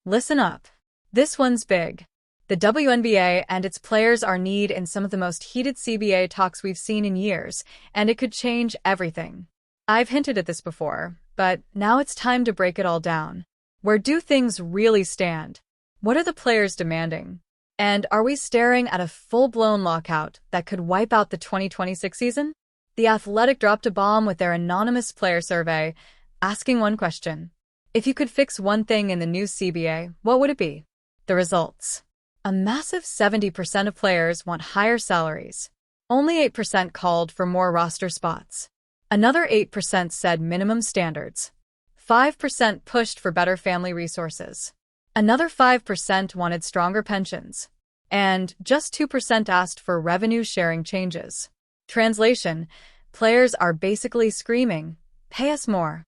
Listen up. This one's big. The WNBA and its players are kneed in some of the most heated CBA talks we've seen in years, and it could change everything. I've hinted at this before, but now it's time to break it all down. Where do things really stand? What are the players demanding? And are we staring at a full-blown lockout that could wipe out the 2026 season? The Athletic dropped a bomb with their anonymous player survey, asking one question. If you could fix one thing in the new CBA, what would it be? The results. A massive 70% of players want higher salaries. Only 8% called for more roster spots. Another 8% said minimum standards. 5% pushed for better family resources. Another 5% wanted stronger pensions. And just 2% asked for revenue-sharing changes. Translation: players are basically screaming, "Pay us more."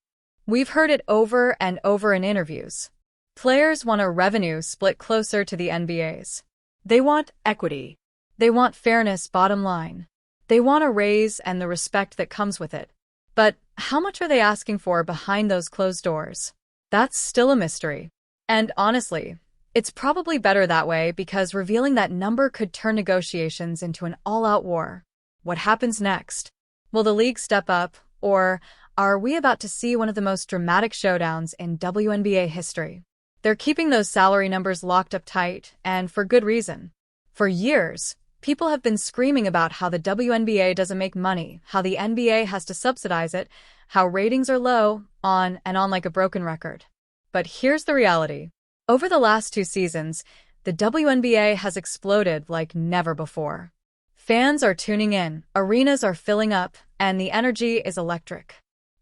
We've heard it over and over in interviews. Players want a revenue split closer to the NBA's. They want equity. They want fairness bottom line. They want a raise and the respect that comes with it. But how much are they asking for behind those closed doors? That's still a mystery. And honestly, it's probably better that way because revealing that number could turn negotiations into an all-out war. What happens next? Will the league step up, or are we about to see one of the most dramatic showdowns in WNBA history? They're keeping those salary numbers locked up tight, and for good reason. For years, people have been screaming about how the WNBA doesn't make money, how the NBA has to subsidize it, how ratings are low, on and on like a broken record. But here's the reality. Over the last 2 seasons, the WNBA has exploded like never before. Fans are tuning in, arenas are filling up, and the energy is electric.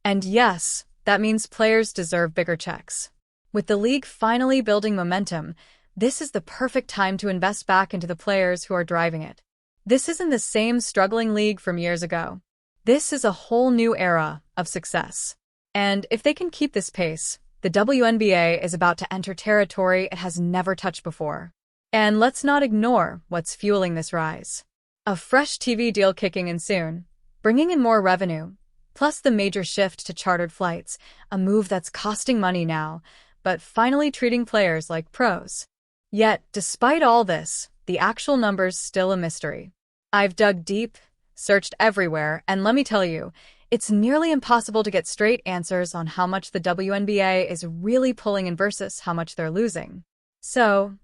And yes, that means players deserve bigger checks. With the league finally building momentum, this is the perfect time to invest back into the players who are driving it. This isn't the same struggling league from years ago. This is a whole new era of success. And if they can keep this pace, the WNBA is about to enter territory it has never touched before. And let's not ignore what's fueling this rise. A fresh TV deal kicking in soon, bringing in more revenue, plus the major shift to chartered flights, a move that's costing money now, but finally treating players like pros. Yet, despite all this, the actual number's still a mystery. I've dug deep, searched everywhere, and let me tell you, it's nearly impossible to get straight answers on how much the WNBA is really pulling in versus how much they're losing. So,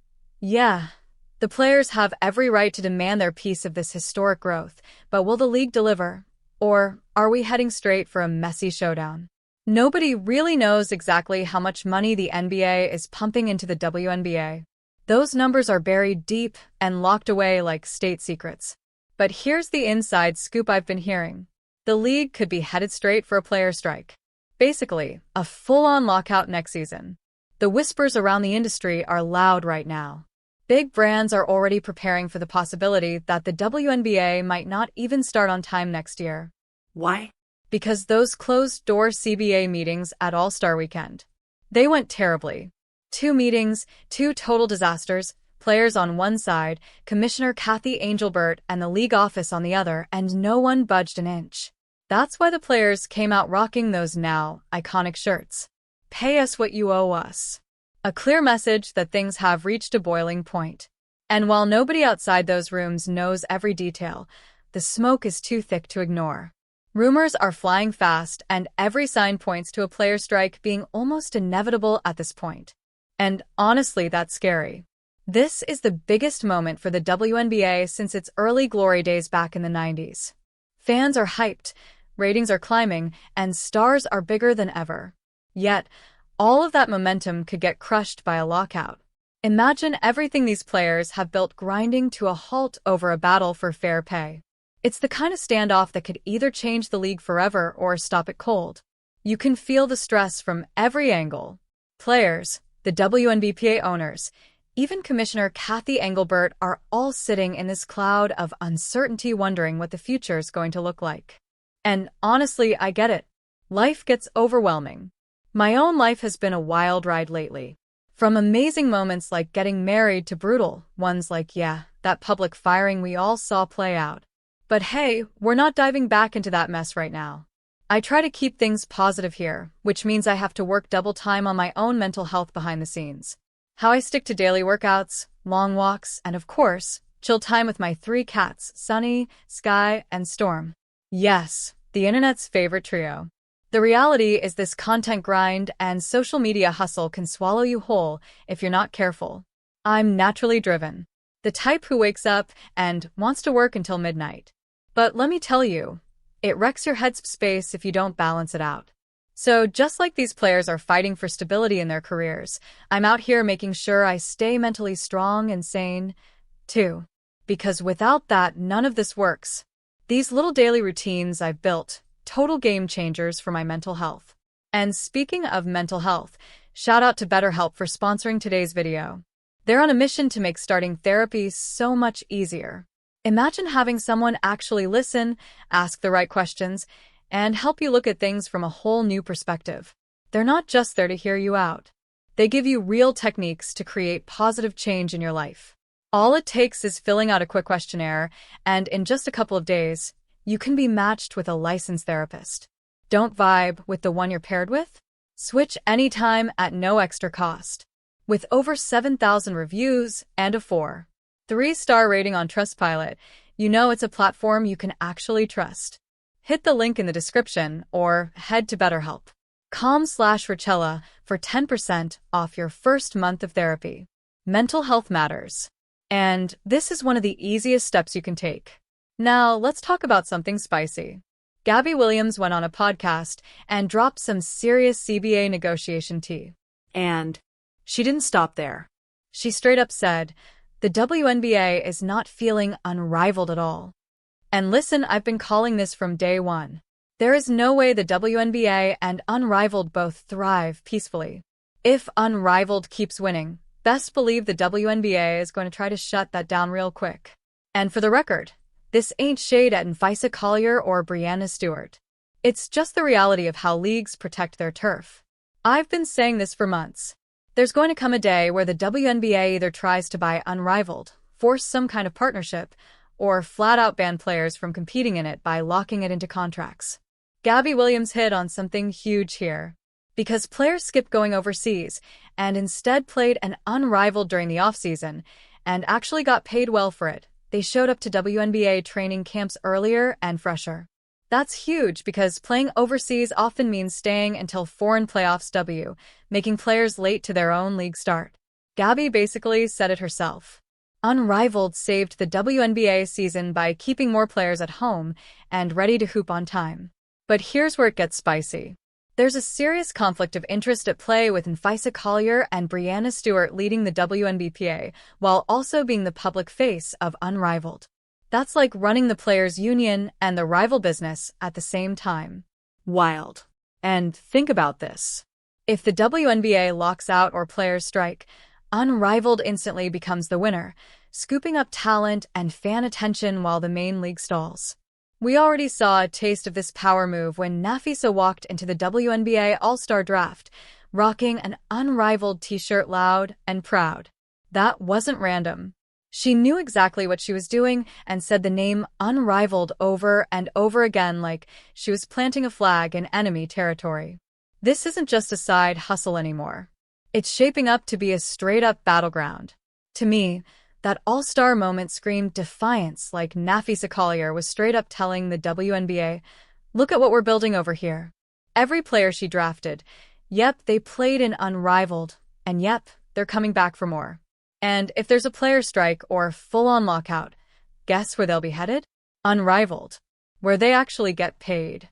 yeah, the players have every right to demand their piece of this historic growth, but will the league deliver? Or are we heading straight for a messy showdown? Nobody really knows exactly how much money the NBA is pumping into the WNBA. Those numbers are buried deep and locked away like state secrets. But here's the inside scoop I've been hearing. The league could be headed straight for a player strike. Basically, a full-on lockout next season. The whispers around the industry are loud right now. Big brands are already preparing for the possibility that the WNBA might not even start on time next year. Why? Because those closed-door CBA meetings at All-Star Weekend. They went terribly. 2 meetings, 2 total disasters, players on one side, Commissioner Kathy Angelbert and the league office on the other, and no one budged an inch. That's why the players came out rocking those now iconic shirts. Pay us what you owe us. A clear message that things have reached a boiling point. And while nobody outside those rooms knows every detail, the smoke is too thick to ignore. Rumors are flying fast, and every sign points to a player strike being almost inevitable at this point. And honestly, that's scary. This is the biggest moment for the WNBA since its early glory days back in the 90s. Fans are hyped, ratings are climbing, and stars are bigger than ever. Yet, all of that momentum could get crushed by a lockout. Imagine everything these players have built grinding to a halt over a battle for fair pay. It's the kind of standoff that could either change the league forever or stop it cold. You can feel the stress from every angle. Players, the WNBA owners, even Commissioner Kathy Engelbert are all sitting in this cloud of uncertainty wondering what the future's going to look like. And honestly, I get it. Life gets overwhelming. My own life has been a wild ride lately. From amazing moments like getting married to brutal ones like, that public firing we all saw play out. But hey, we're not diving back into that mess right now. I try to keep things positive here, which means I have to work double time on my own mental health behind the scenes. how I stick to daily workouts, long walks, and of course, chill time with my 3 cats, Sunny, Sky, and Storm. Yes, the internet's favorite trio. The reality is this content grind and social media hustle can swallow you whole if you're not careful. I'm naturally driven, the type who wakes up and wants to work until midnight. But let me tell you, it wrecks your headspace if you don't balance it out. So just like these players are fighting for stability in their careers, I'm out here making sure I stay mentally strong and sane, too. Because without that, none of this works. These little daily routines I've built, total game changers for my mental health. And speaking of mental health, shout out to BetterHelp for sponsoring today's video. They're on a mission to make starting therapy so much easier. Imagine having someone actually listen, ask the right questions, and help you look at things from a whole new perspective. They're not just there to hear you out. They give you real techniques to create positive change in your life. All it takes is filling out a quick questionnaire, and in just a couple of days, you can be matched with a licensed therapist. Don't vibe with the one you're paired with? Switch anytime at no extra cost. With over 7,000 reviews and a 4.3-star rating on Trustpilot, you know it's a platform you can actually trust. Hit the link in the description or head to BetterHelp.com/Rochella for 10% off your first month of therapy. Mental health matters. And this is one of the easiest steps you can take. Now, let's talk about something spicy. Gabby Williams went on a podcast and dropped some serious CBA negotiation tea. And she didn't stop there. She straight up said, the WNBA is not feeling unrivaled at all. And listen, I've been calling this from day one. There is no way the WNBA and Unrivaled both thrive peacefully. If Unrivaled keeps winning, best believe the WNBA is going to try to shut that down real quick. And for the record, this ain't shade at Nphisa Collier or Breanna Stewart. It's just the reality of how leagues protect their turf. I've been saying this for months. There's going to come a day where the WNBA either tries to buy Unrivaled, force some kind of partnership, or flat-out ban players from competing in it by locking it into contracts. Gabby Williams hit on something huge here. Because players skipped going overseas and instead played an Unrivaled during the offseason and actually got paid well for it, they showed up to WNBA training camps earlier and fresher. That's huge because playing overseas often means staying until foreign playoffs making players late to their own league start. Gabby basically said it herself. Unrivaled saved the WNBA season by keeping more players at home and ready to hoop on time. But here's where it gets spicy. There's a serious conflict of interest at play with Nphisa Collier and Breanna Stewart leading the WNBPA while also being the public face of Unrivaled. That's like running the players' union and the rival business at the same time. Wild. And think about this. If the WNBA locks out or players strike, Unrivaled instantly becomes the winner, scooping up talent and fan attention while the main league stalls. We already saw a taste of this power move when Nphisa walked into the WNBA All-Star Draft, rocking an Unrivaled t-shirt loud and proud. That wasn't random. She knew exactly what she was doing and said the name Unrivaled over and over again like she was planting a flag in enemy territory. This isn't just a side hustle anymore. It's shaping up to be a straight-up battleground. To me, that all-star moment screamed defiance like Nphisa Collier was straight-up telling the WNBA, look at what we're building over here. Every player she drafted, yep, they played in Unrivaled, and yep, they're coming back for more. And if there's a player strike or full-on lockout, guess where they'll be headed? Unrivaled, where they actually get paid.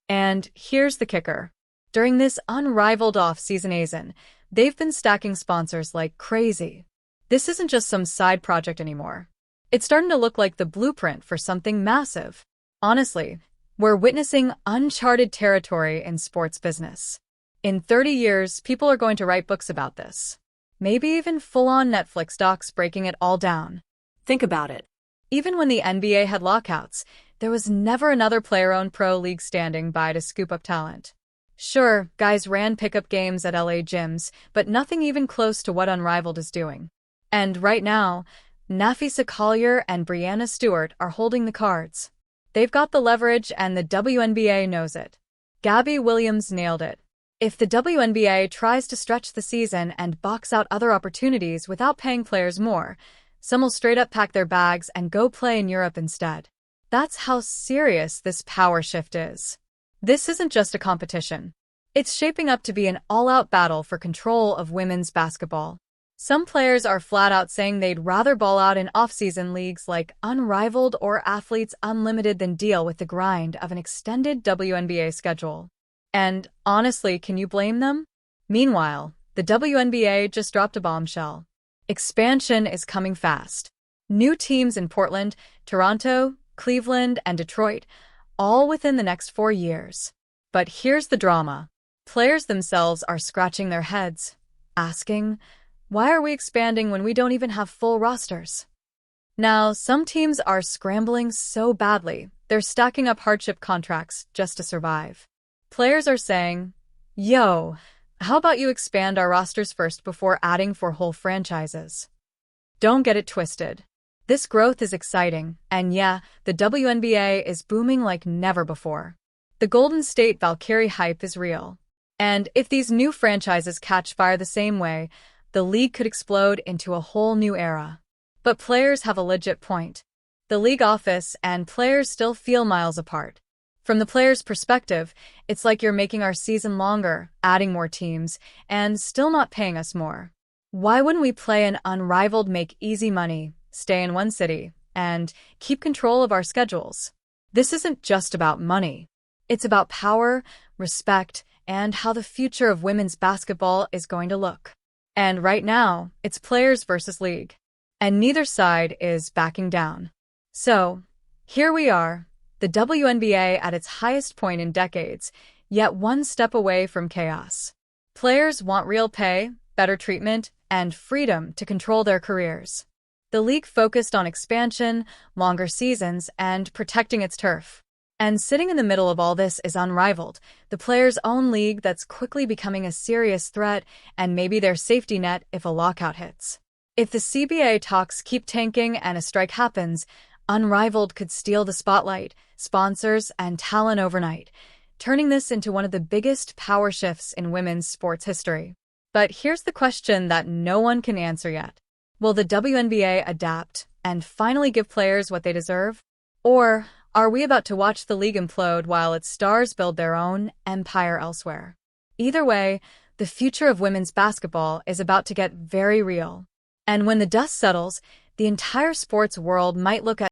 And here's the kicker. During this Unrivaled off-season, they've been stacking sponsors like crazy. This isn't just some side project anymore. It's starting to look like the blueprint for something massive. Honestly, we're witnessing uncharted territory in sports business. In 30 years, people are going to write books about this. Maybe even full-on Netflix docs breaking it all down. Think about it. Even when the NBA had lockouts, there was never another player-owned pro league standing by to scoop up talent. Sure, guys ran pickup games at LA gyms, but nothing even close to what Unrivaled is doing. And right now, Nphisa Collier and Breanna Stewart are holding the cards. They've got the leverage and the WNBA knows it. Gabby Williams nailed it. If the WNBA tries to stretch the season and box out other opportunities without paying players more, some will straight up pack their bags and go play in Europe instead. That's how serious this power shift is. This isn't just a competition. It's shaping up to be an all-out battle for control of women's basketball. Some players are flat out saying they'd rather ball out in off-season leagues like Unrivaled or Athletes Unlimited than deal with the grind of an extended WNBA schedule. And honestly, can you blame them? Meanwhile, the WNBA just dropped a bombshell. Expansion is coming fast. New teams in Portland, Toronto, Cleveland, and Detroit, all within the next 4 years. But here's the drama. Players themselves are scratching their heads, asking, why are we expanding when we don't even have full rosters? Now, some teams are scrambling so badly, they're stacking up hardship contracts just to survive. Players are saying, yo, how about you expand our rosters first before adding 4 whole franchises? Don't get it twisted. This growth is exciting, and yeah, the WNBA is booming like never before. The Golden State Valkyrie hype is real. And if these new franchises catch fire the same way, the league could explode into a whole new era. But players have a legit point. The league office and players still feel miles apart. From the player's perspective, it's like you're making our season longer, adding more teams, and still not paying us more. Why wouldn't we play an unrivaled, make easy money, stay in one city, and keep control of our schedules? This isn't just about money. It's about power, respect, and how the future of women's basketball is going to look. And right now, it's players versus league. And neither side is backing down. So, here we are. The WNBA at its highest point in decades, yet one step away from chaos. Players want real pay, better treatment, and freedom to control their careers. The league focused on expansion, longer seasons, and protecting its turf. And sitting in the middle of all this is Unrivaled, the players' own league that's quickly becoming a serious threat and maybe their safety net if a lockout hits. If the CBA talks keep tanking and a strike happens, Unrivaled could steal the spotlight, sponsors, and talent overnight, turning this into one of the biggest power shifts in women's sports history. But here's the question that no one can answer yet. Will the WNBA adapt and finally give players what they deserve? Or are we about to watch the league implode while its stars build their own empire elsewhere? Either way, the future of women's basketball is about to get very real. And when the dust settles, the entire sports world might look at